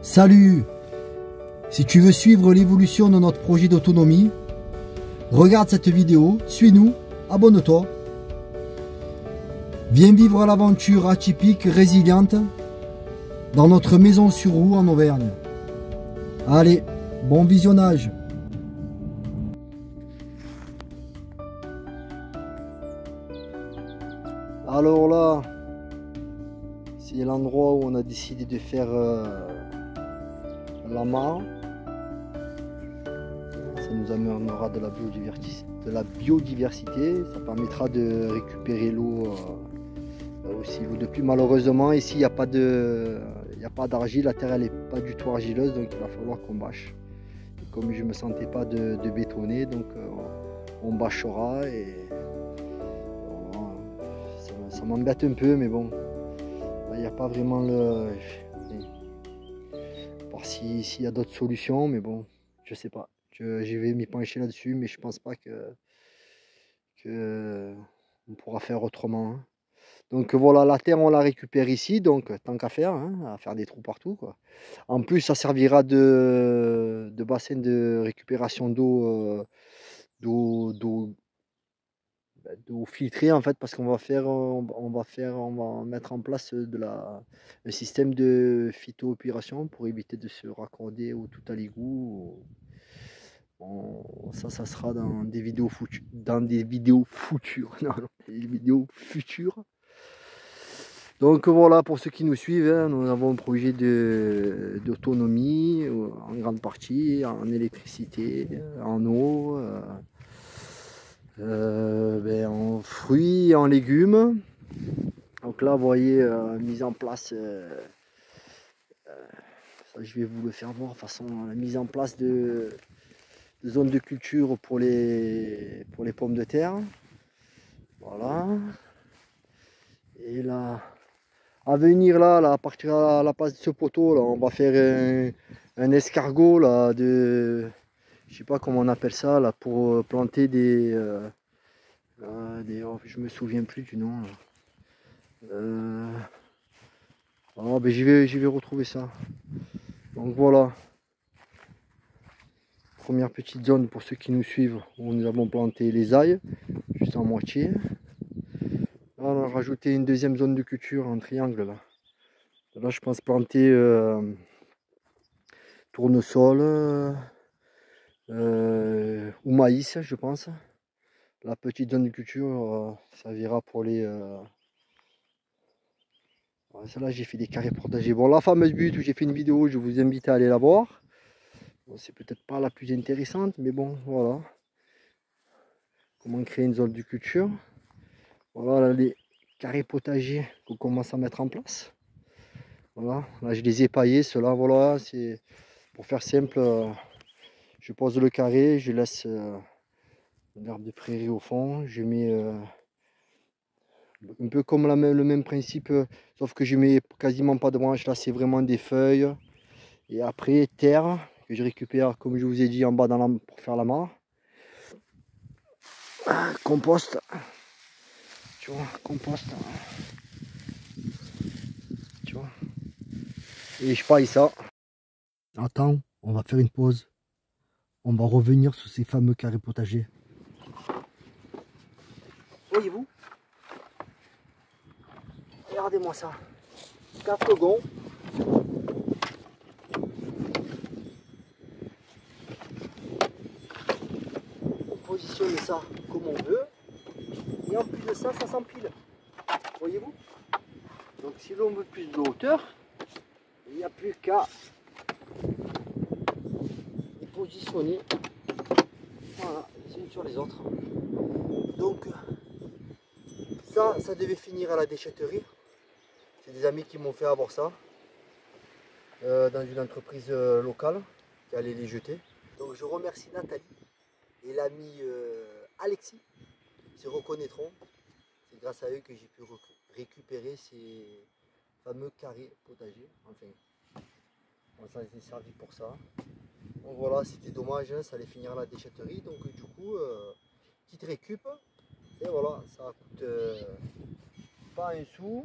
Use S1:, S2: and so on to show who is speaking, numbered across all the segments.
S1: Salut! Si tu veux suivre l'évolution de notre projet d'autonomie, regarde cette vidéo, suis-nous, abonne-toi. Viens vivre l'aventure atypique, résiliente, dans notre maison sur roue en Auvergne. Allez, bon visionnage! Alors là, c'est l'endroit où on a décidé de faire la mare. Ça nous amènera de la biodiversité, ça permettra de récupérer l'eau aussi l'eau de pluie. Malheureusement ici il n'y a pas d'argile, la terre elle n'est pas du tout argileuse, donc il va falloir qu'on bâche. Et comme je ne me sentais pas de bétonner, donc on bâchera et ça m'embête un peu, mais bon, il n'y a pas vraiment le... Voir s'il y a d'autres solutions, mais bon, je sais pas. Je vais m'y pencher là-dessus, mais je pense pas que on pourra faire autrement, hein. Donc voilà, la terre on la récupère ici, donc tant qu'à faire, hein, à faire des trous partout, quoi. En plus, ça servira de bassin de récupération d'eau filtrée en fait, parce qu'on va mettre en place un système de phytoépuration pour éviter de se raccorder au tout à l'égout. Ça sera dans des vidéos futures, non, des vidéos futures. Donc voilà, pour ceux qui nous suivent, hein, nous avons un projet d'autonomie en grande partie, en électricité, en eau, en fruits, en légumes. Donc là, vous voyez, mise en place, ça, je vais vous le faire voir, de toute façon, la mise en place de zones de culture pour les pommes de terre. Voilà. Et là, à venir là, à partir à la place de ce poteau, là, on va faire un escargot là, je sais pas comment on appelle ça là, pour planter oh, je me souviens plus du nom là. Oh, ben, je vais retrouver ça. Donc voilà, première petite zone pour ceux qui nous suivent où nous avons planté les ailles juste en moitié. Là, on a rajouté une deuxième zone de culture en triangle là. Là je pense planter tournesol ou maïs, je pense. La petite zone de culture servira pour les... Celle-là, j'ai fait des carrés protégés. Bon, la fameuse butte où j'ai fait une vidéo, je vous invite à aller la voir. Bon, c'est peut-être pas la plus intéressante, mais bon, voilà. Comment créer une zone de culture. Voilà là, les carrés potagers qu'on commence à mettre en place. Voilà, là je les ai paillés, ceux-là, voilà, c'est pour faire simple. Je pose le carré, je laisse l'herbe de prairie au fond, je mets un peu comme le même principe, sauf que je mets quasiment pas de branches, là c'est vraiment des feuilles. Et après terre, que je récupère comme je vous ai dit en bas pour faire la mare. Compost, tu vois, compost, tu vois. Et je paille ça. Attends, on va faire une pause. On va revenir sur ces fameux carrés potagers. Voyez-vous? Regardez-moi ça. 4 gonds. On positionne ça comme on veut. Et en plus de ça, ça s'empile. Voyez-vous? Donc si l'on veut plus de hauteur, il n'y a plus qu'à positionner. Voilà, les unes sur les autres. Donc ça devait finir à la déchetterie. C'est des amis qui m'ont fait avoir ça dans une entreprise locale qui allait les jeter. Donc je remercie Nathalie et l'ami Alexis. Ils se reconnaîtront. C'est grâce à eux que j'ai pu récupérer ces fameux carrés potagers. Enfin, ça a été servi pour ça. Donc voilà, c'était dommage, hein, ça allait finir à la déchetterie. Donc du coup, petite récup. Et voilà, ça coûte pas un sou.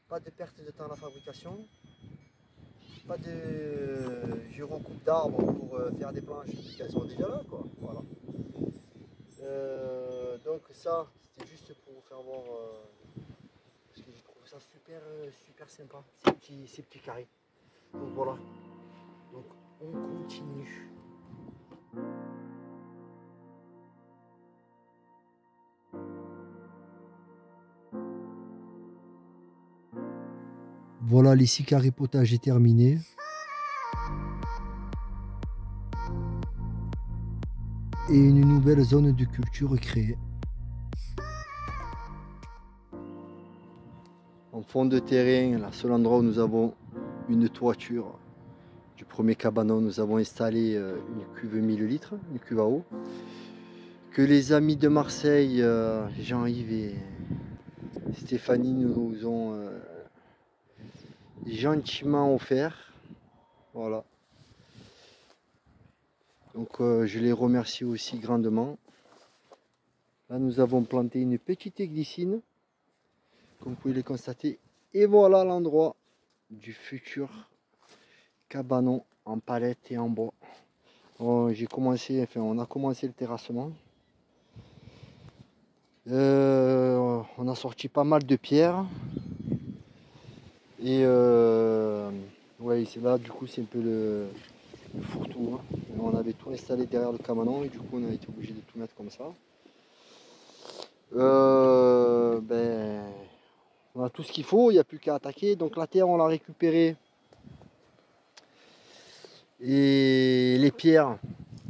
S1: Pas de perte de temps à la fabrication. pas de je recoupe d'arbres pour faire des planches, elles sont déjà là quoi. Voilà. Donc ça, c'était juste pour vous faire voir parce que je trouve ça super sympa, ces petits carrés. Donc voilà. Donc on continue. Voilà, les 6 carrés potager terminés. Et une nouvelle zone de culture créée. En fond de terrain, le seul endroit où nous avons une toiture du premier cabanon, nous avons installé une cuve 1000 litres, une cuve à eau, que les amis de Marseille, Jean-Yves et Stéphanie nous ont gentiment offert. Voilà. Donc je les remercie aussi grandement. Là nous avons planté une petite glycine, comme vous pouvez le constater. Et voilà l'endroit du futur cabanon en palette et en bois. On a commencé le terrassement. On a sorti pas mal de pierres. Et ouais, c'est là du coup c'est un peu le fourre-tout. Hein. On avait tout installé derrière le cabanon et du coup on a été obligé de tout mettre comme ça. Ben, on a tout ce qu'il faut, il n'y a plus qu'à attaquer. Donc la terre on l'a récupérée. Et les pierres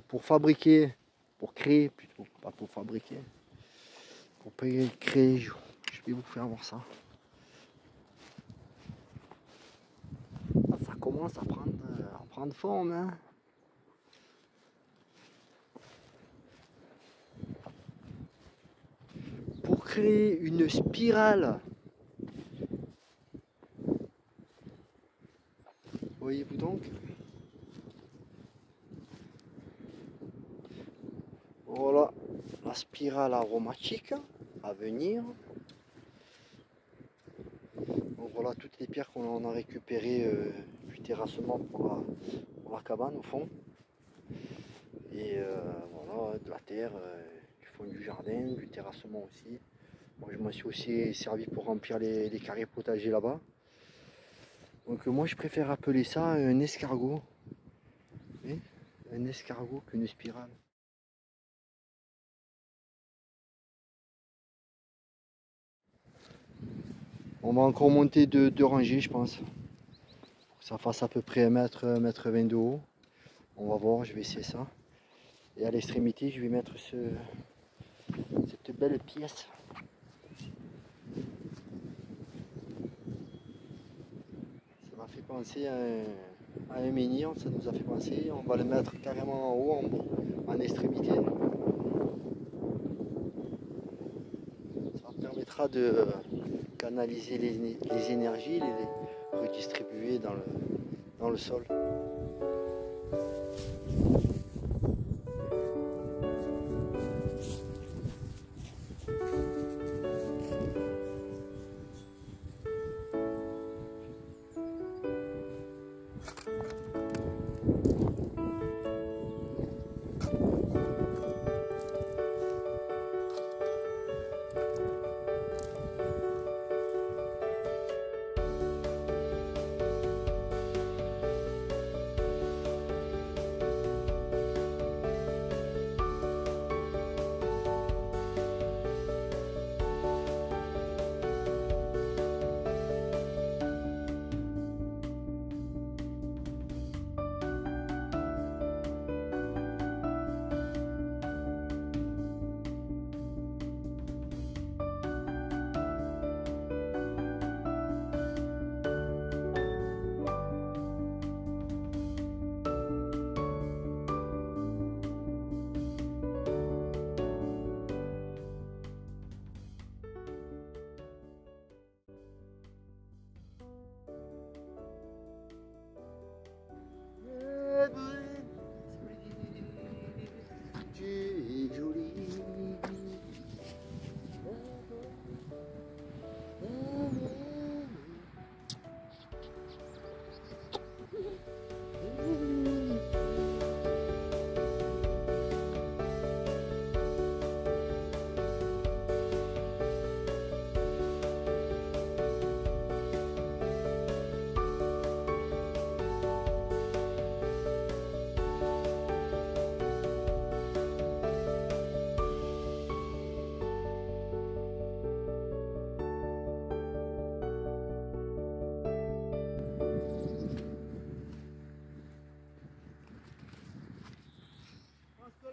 S1: pour fabriquer, pour créer plutôt, pas pour fabriquer. Pour créer, je vais vous faire voir ça. Ça commence à prendre forme. Hein. Pour créer une spirale. Voyez-vous donc? Voilà la spirale aromatique à venir. Donc voilà toutes les pierres qu'on a récupérées du terrassement pour la cabane au fond. Et voilà, de la terre, du fond du jardin, du terrassement aussi. Moi je m'en suis aussi servi pour remplir les carrés potagers là-bas. Donc moi je préfère appeler ça un escargot. Oui, un escargot qu'une spirale. On va encore monter deux rangées je pense. Pour que ça fasse à peu près 1 mètre 20 de haut. On va voir, je vais essayer ça. Et à l'extrémité je vais mettre cette belle pièce. Ça m'a fait penser à un menhir, ça nous a fait penser. On va le mettre carrément en haut, en extrémité. Ça permettra de canaliser les énergies, les redistribuer dans le sol.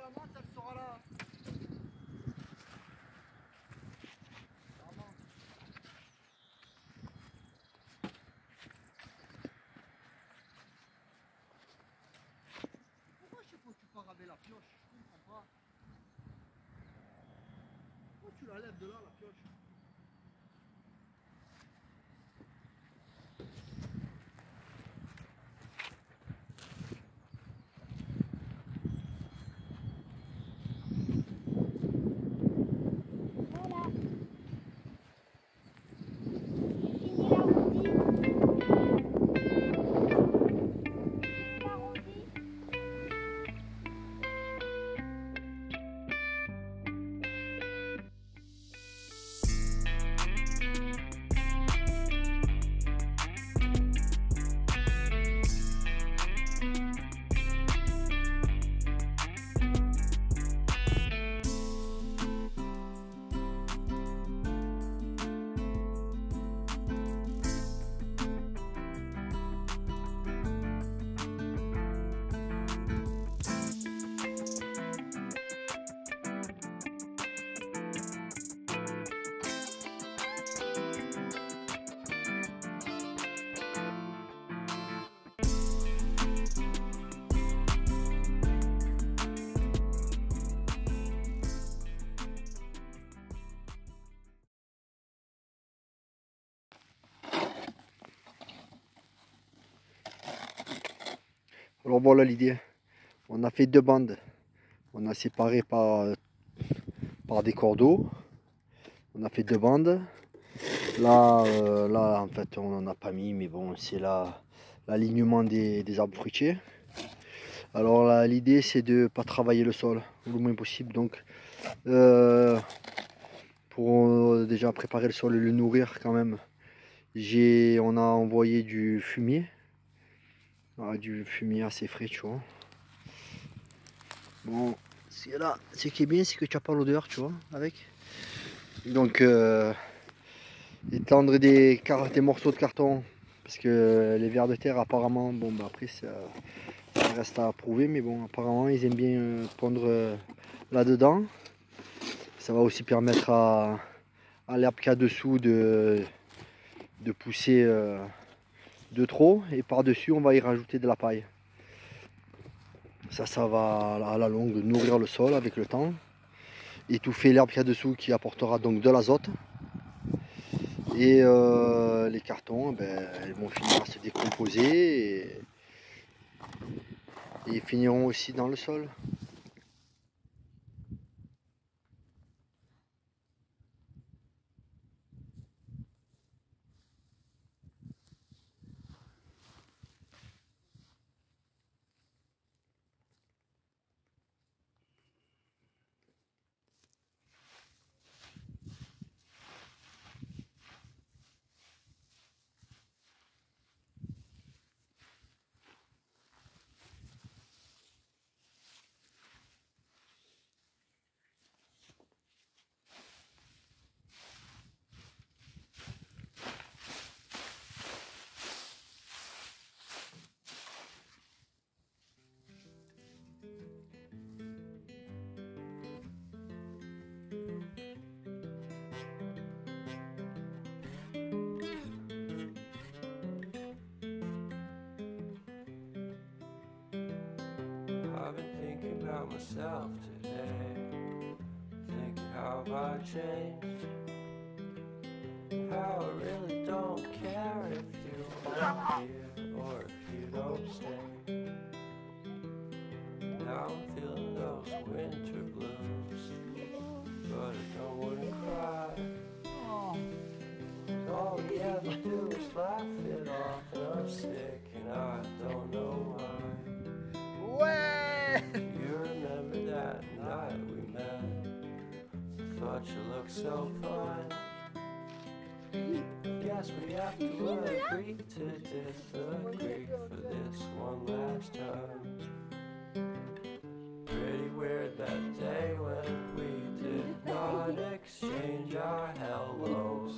S1: note, elle sera là. Pourquoi chaque fois que tu pars avec la pioche? Je comprends pas. Pourquoi tu la lèves de là, la pioche? Alors voilà l'idée, on a fait deux bandes, on a séparé par des cordeaux, on a fait deux bandes, là en fait on n'en a pas mis mais bon c'est l'alignement des arbres fruitiers. Alors l'idée c'est de ne pas travailler le sol le moins possible, donc pour déjà préparer le sol et le nourrir quand même, on a envoyé du fumier. Du fumier assez frais, tu vois. Bon, là, ce qui est bien, c'est que tu n'as pas l'odeur, tu vois, avec. Donc, étendre des morceaux de carton, parce que les vers de terre, apparemment, bon, bah après, ça reste à prouver, mais bon, apparemment, ils aiment bien pondre là-dedans. Ça va aussi permettre à l'herbe qu'il y a dessous de pousser de trop, et par-dessus, on va y rajouter de la paille. Ça va à la longue nourrir le sol avec le temps, étouffer l'herbe qu'il y a dessous qui apportera donc de l'azote. Et les cartons, ils vont finir à se décomposer et ils finiront aussi dans le sol.
S2: I've been thinking about myself today, thinking how I changed, how I really don't care if you are here or if you don't stay. Now I'm feeling those winter blues, but I don't want to cry. All we ever do is laugh it off, and I'm sick and I don't know why.
S1: Ouais!
S2: You remember that night we met? Thought you looked so fine. Guess we have to agree to disagree for this one last time. Pretty weird that day when we did not exchange our hellos.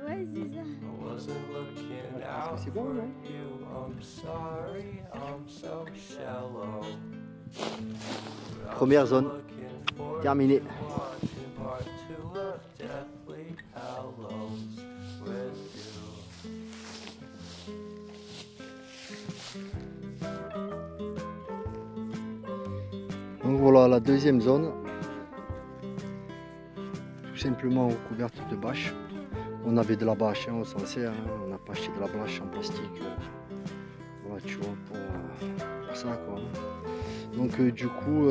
S3: Ouais, c'est ça.
S2: I wasn't looking out
S1: c'est bon,
S2: for
S1: non?
S2: you. I'm sorry, I'm so shallow.
S1: première zone. Terminé. Donc voilà la deuxième zone, tout simplement recouverte de bâches. On avait de la bâche, hein, on s'en sert, hein, on n'a pas acheté de la bâche en plastique, voilà, tu vois, pour ça quoi. Donc du coup,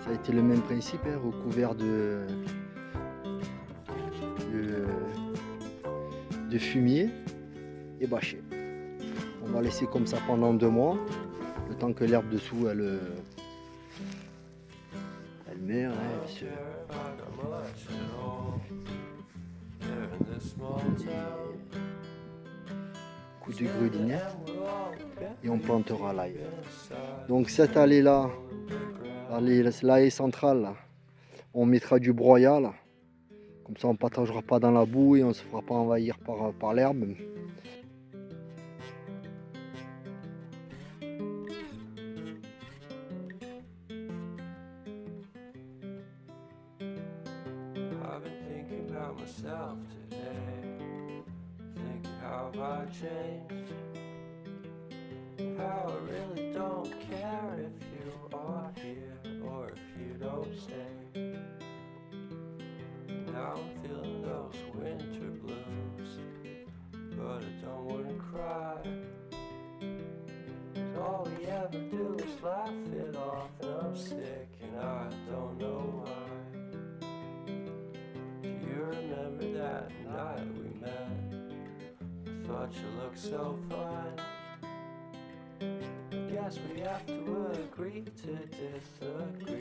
S1: ça a été le même principe, hein, recouvert de fumier et bâché. On va laisser comme ça pendant 2 mois, le temps que l'herbe dessous elle meurt. Hein, coup de grudinette et on plantera l'ail. Donc cette allée là, l'allée centrale là, on mettra du broyat là. Comme ça on ne partagera pas dans la boue et on ne se fera pas envahir par l'herbe.
S2: I've been thinking about myself today, thinking how I changed, how I really don't care if you are here or if you don't stay. Now I'm feeling those winter blues, but I don't wanna cry, 'cause all we ever do is laugh it off, and I'm sick and I don't know why. Remember that night we met? I thought you looked so fine. Guess we have to agree to disagree.